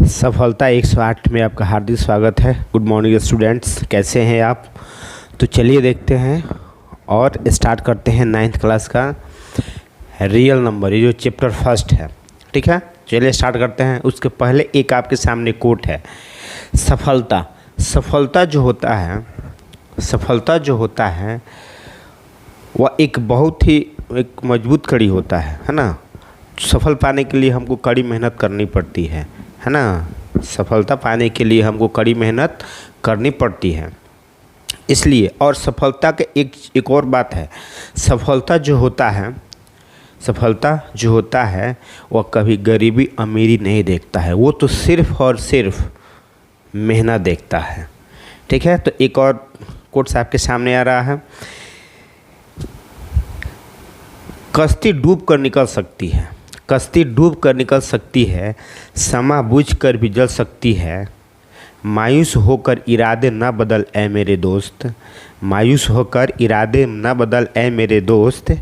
सफलता 108 में आपका हार्दिक स्वागत है। गुड मॉर्निंग स्टूडेंट्स, कैसे हैं आप? तो चलिए देखते हैं और स्टार्ट करते हैं 9th क्लास का रियल नंबर, ये जो चैप्टर फर्स्ट है। ठीक है, चलिए स्टार्ट करते हैं। उसके पहले एक आपके सामने कोट है। सफलता जो होता है वह एक बहुत ही एक मजबूत कड़ी होता है ना। सफल पाने के लिए हमको कड़ी मेहनत करनी पड़ती है ना। सफलता पाने के लिए हमको कड़ी मेहनत करनी पड़ती है। इसलिए और सफलता के एक और बात है, सफलता जो होता है वह कभी गरीबी अमीरी नहीं देखता है, वो तो सिर्फ और सिर्फ मेहनत देखता है। ठीक है, तो एक और कोट्स आपके सामने आ रहा है। कश्ती डूब कर निकल सकती है, समा बुझ कर भी जल सकती है। मायूस होकर इरादे न बदल ऐ मेरे दोस्त,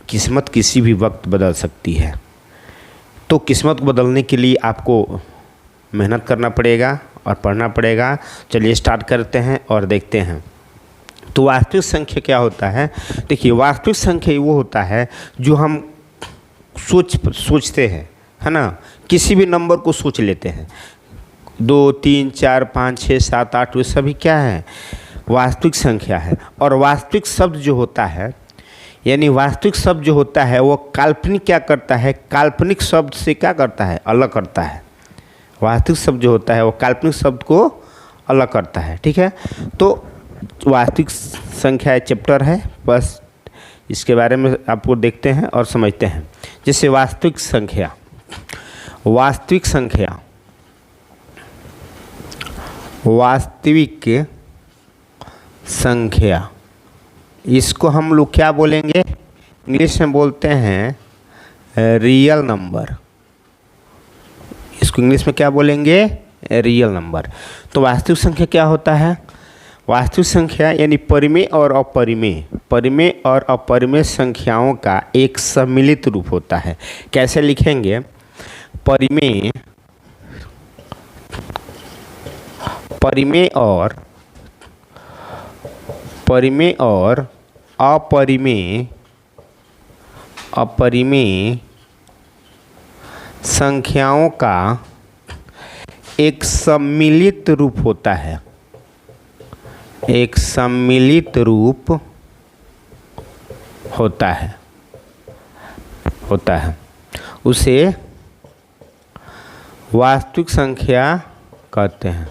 किस्मत किसी भी वक्त बदल सकती है। तो किस्मत को बदलने के लिए आपको मेहनत करना पड़ेगा और पढ़ना पड़ेगा। चलिए स्टार्ट करते हैं और देखते हैं। तो वास्तविक संख्या क्या होता है? देखिए, वास्तविक संख्या वो होता है जो हम सोचते हैं, है ना। किसी भी नंबर को सोच लेते हैं, 2, 3, 4, 5, 6, 7, 8, वे सभी क्या है? वास्तविक संख्या है। और वास्तविक शब्द जो होता है, यानी वास्तविक शब्द जो होता है वो काल्पनिक क्या करता है? काल्पनिक शब्द से क्या करता है? अलग करता है। वास्तविक शब्द जो होता है वो काल्पनिक शब्द को अलग करता है। ठीक है, तो वास्तविक संख्या चैप्टर है, बस इसके बारे में आपको देखते हैं और समझते हैं। जैसे वास्तविक संख्या इसको हम लोग क्या बोलेंगे? इंग्लिश में बोलते हैं रियल नंबर। इसको इंग्लिश में क्या बोलेंगे? Real number. तो वास्तविक संख्या क्या होता है? वास्तविक संख्या यानी परिमेय और अपरिमेय संख्याओं का एक सम्मिलित रूप होता है। कैसे लिखेंगे? परिमेय और अपरिमेय संख्याओं का एक सम्मिलित रूप होता है। एक सम्मिलित रूप होता है उसे वास्तविक संख्या कहते हैं,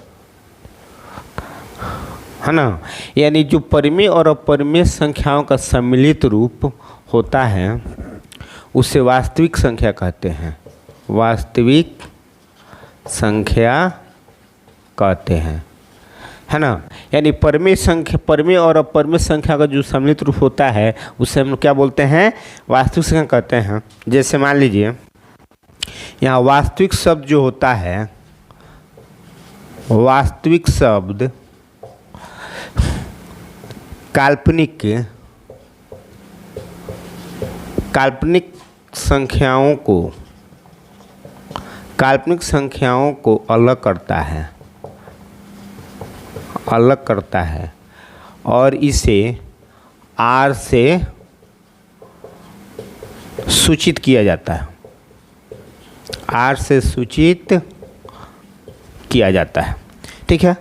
है ना। यानी जो परिमेय और अपरिमेय संख्याओं का सम्मिलित रूप होता है उसे वास्तविक संख्या कहते हैं। वास्तविक संख्या कहते हैं, है ना। यानी परिमेय और अपरिमेय संख्या का जो सम्मिलित रूप होता है उसे हम लोग क्या बोलते हैं? वास्तविक संख्या कहते हैं। जैसे मान लीजिए यहाँ वास्तविक शब्द जो होता है, वास्तविक शब्द काल्पनिक संख्याओं को अलग करता है और इसे R से सूचित किया जाता है। ठीक है,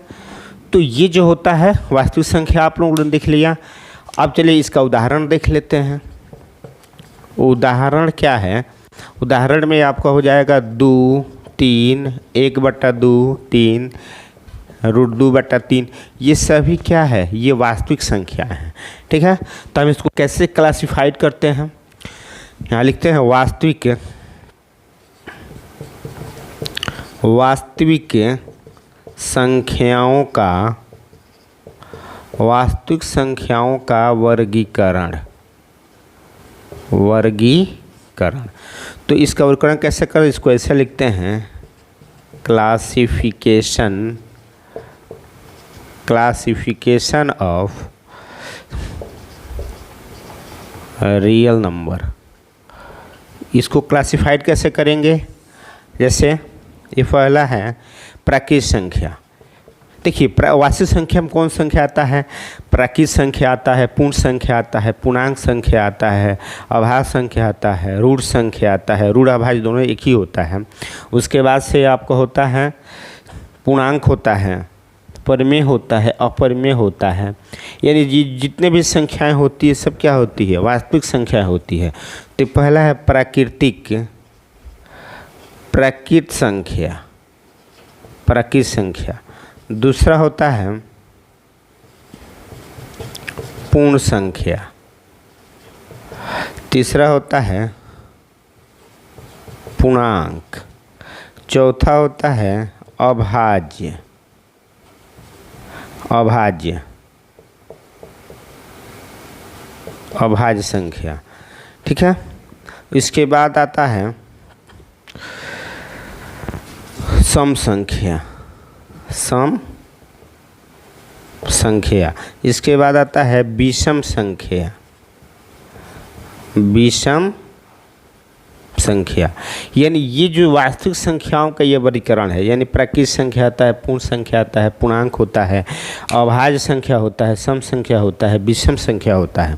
तो ये जो होता है वास्तविक संख्या आप लोगों ने देख लिया। अब चलिए इसका उदाहरण देख लेते हैं। उदाहरण क्या है? उदाहरण में आपका हो जाएगा 2, 3, 1/2, 3, √2/3। ये सभी क्या है? ये वास्तविक संख्या है। ठीक है, तो हम इसको कैसे क्लासिफाइड करते हैं? यहाँ लिखते हैं वास्तविक संख्याओं का वर्गीकरण। तो इसका वर्गीकरण कैसे करें? इसको ऐसे लिखते हैं, क्लासिफिकेशन ऑफ रियल नंबर। इसको क्लासिफाइड कैसे करेंगे? जैसे ये पहला है प्राकृत संख्या। देखिए वास्तविक संख्या में कौन संख्या आता है? प्राकृत संख्या आता है, पूर्ण संख्या आता है, पूर्णांक संख्या आता है, अभाज्य संख्या आता है, रूढ़ संख्या आता है। रूढ़ अभाज्य दोनों एक ही होता है। उसके बाद से आपको होता है पूर्णांक होता है, परिमेय होता है, अपरिमेय होता है। यानी जितने भी संख्याएं होती है सब क्या होती है? वास्तविक संख्या होती है। तो पहला है प्राकृत संख्या। दूसरा होता है पूर्ण संख्या। तीसरा होता है पूर्णांक। चौथा होता है अभाज्य। अभाज्य संख्या, ठीक है। इसके बाद आता है सम संख्या। इसके बाद आता है विषम संख्या। यानी ये जो वास्तविक संख्याओं का ये वर्गीकरण है, यानी प्राकृत संख्या आता है, पूर्ण संख्या आता है, पूर्णांक होता है, अभाज्य संख्या होता है, सम संख्या होता है, विषम संख्या होता है।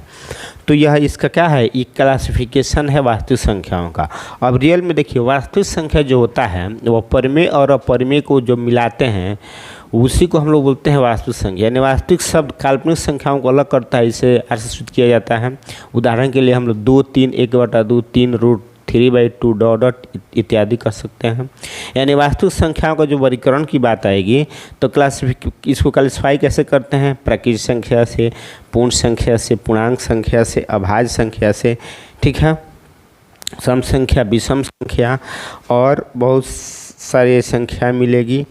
तो यह इसका क्या है? एक क्लासिफिकेशन है वास्तविक संख्याओं का। अब रियल में देखिए वास्तविक संख्या जो होता है वो परिमेय और अपरिमेय को जो मिलाते हैं उसी को हम लोग बोलते हैं वास्तविक संख्या। यानी वास्तविक शब्द काल्पनिक संख्याओं को अलग करता है, इसे ऐसे सूचित किया जाता है। उदाहरण के लिए हम लोग 2, 3, 1/2, 3 √3/2 डॉट इत्यादि कर सकते हैं। यानी वास्तविक संख्याओं का जो वर्गीकरण की बात आएगी तो इसको क्लासिफाई कैसे करते हैं? प्राकृत संख्या से, पूर्ण संख्या से, पूर्णांक संख्या से, अभाज्य संख्या से, ठीक है, सम संख्या, विषम संख्या और बहुत सारी संख्या मिलेगी।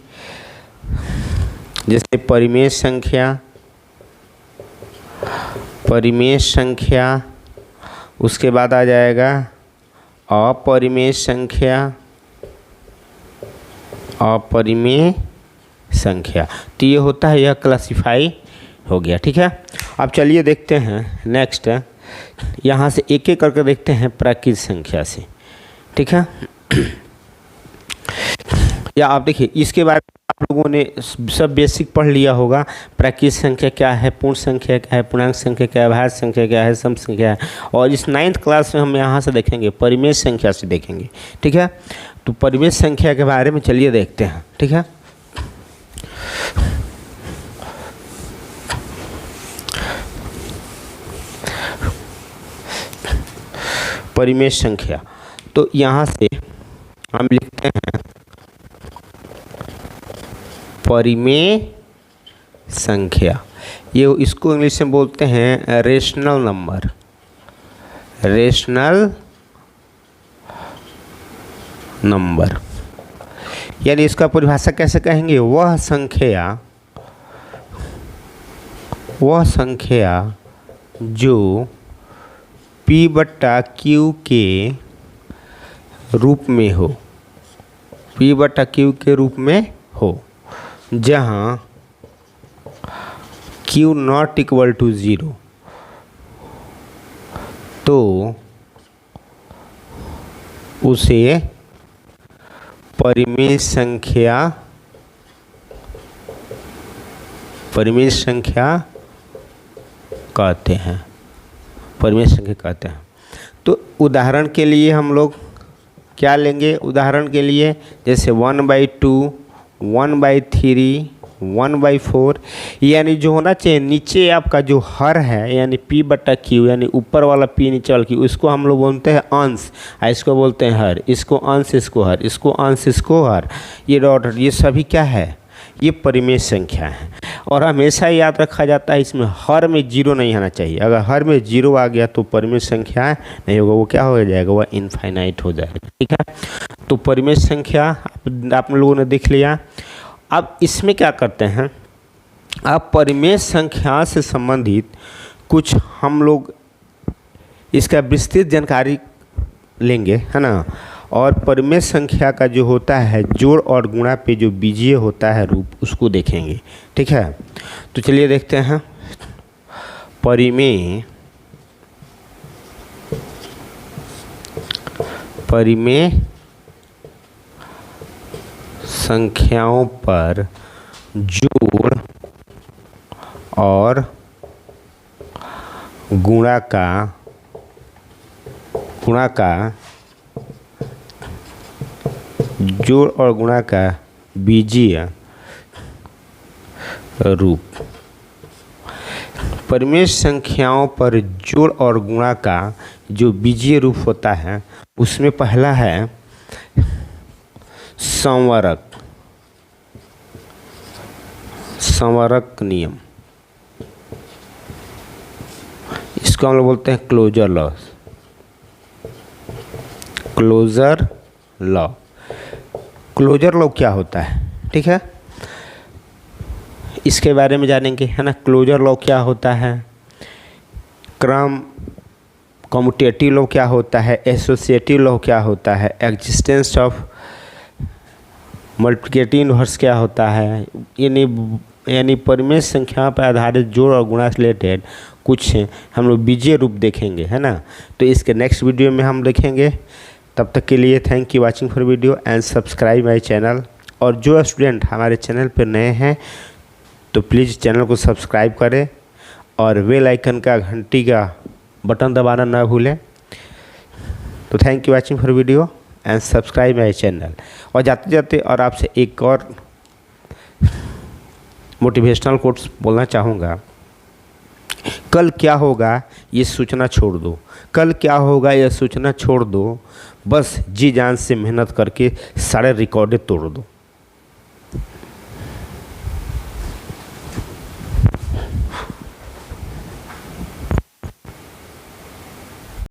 जैसे परिमेय संख्या, उसके बाद आ जाएगा अपरिमेय संख्या। तो ये होता है, यह क्लासिफाई हो गया, ठीक है। अब चलिए देखते हैं नेक्स्ट, यहाँ से एक एक करके देखते हैं प्राकृत संख्या से, ठीक है। या आप देखिए इसके बारे में आप लोगों ने सब बेसिक पढ़ लिया होगा। प्राकृत संख्या क्या है, पूर्ण संख्या क्या है, पूर्णांक संख्या क्या है, अभाज्य संख्या क्या है, सम संख्या है। और इस 9th क्लास में हम यहाँ से देखेंगे परिमेय संख्या से देखेंगे, ठीक है। तो परिमेय संख्या के बारे में चलिए देखते हैं, ठीक है। परिमेय संख्या, तो यहाँ से हम लिखते हैं परिमेय संख्या। ये इसको इंग्लिश में बोलते हैं रेशनल नंबर। यानी इसका परिभाषा कैसे कहेंगे? वह संख्या जो P/Q के रूप में हो, P/Q के रूप में हो, जहाँ Q ≠ 0, तो उसे परिमेय संख्या कहते हैं। तो उदाहरण के लिए हम लोग क्या लेंगे? उदाहरण के लिए जैसे 1/2, 1/3, 1/4, यानी जो होना चाहिए नीचे आपका जो हर है, यानी P/Q, यानी ऊपर वाला P नीचे वाला Q, इसको हम लोग बोलते हैं अंश, इसको बोलते हैं हर, इसको अंश, इसको हर, इसको अंश, इसको हर, ये डॉट, ये सभी क्या है? ये परिमेय संख्या है। और हमेशा याद रखा जाता है इसमें हर में 0 नहीं आना चाहिए। अगर हर में 0 आ गया तो परिमेय संख्या नहीं होगा, वो क्या हो जाएगा? वह इनफाइनाइट हो जाएगा, ठीक है। तो परिमेय संख्या आप लोगों ने देख लिया। अब इसमें क्या करते हैं, अब परिमेय संख्या से संबंधित कुछ हम लोग इसका विस्तृत जानकारी लेंगे, है ना। और परिमेय संख्या का जो होता है जोड़ और गुणा पे जो बीजीय होता है रूप, उसको देखेंगे, ठीक है। तो चलिए देखते हैं परिमेय संख्याओं पर जोड़ और गुणा का जोड़ और गुणा का बीजीय रूप। परिमेय संख्याओं पर जोड़ और गुणा का जो बीजीय रूप होता है उसमें पहला है संवरक नियम। इसको हम लोग बोलते हैं क्लोजर लॉ। क्लोजर लॉ क्या होता है, ठीक है, इसके बारे में जानेंगे, है ना। क्लोजर लॉ क्या होता है, कम्यूटेटिव लॉ क्या होता है, एसोसिएटिव लॉ क्या होता है, एग्जिस्टेंस ऑफ मल्टीप्लिकेटिव इनवर्स क्या होता है, यानी परिमेय संख्या पर आधारित जोड़ और गुणा से रिलेटेड कुछ हम लोग बीजीय रूप देखेंगे, है ना। तो इसके नेक्स्ट वीडियो में हम देखेंगे। तब तक के लिए thank you watching for video and subscribe my channel. और जो स्टूडेंट हमारे चैनल पर नए हैं तो प्लीज़ चैनल को सब्सक्राइब करें और बेल आइकन का घंटी का बटन दबाना ना भूलें। तो thank you watching for video and subscribe my channel. और जाते जाते और आपसे एक और मोटिवेशनल कोट्स बोलना चाहूँगा। कल क्या होगा ये सोचना छोड़ दो, कल क्या होगा ये सोचना छोड़ दो, बस जी जान से मेहनत करके सारे रिकॉर्डें तोड़ दो।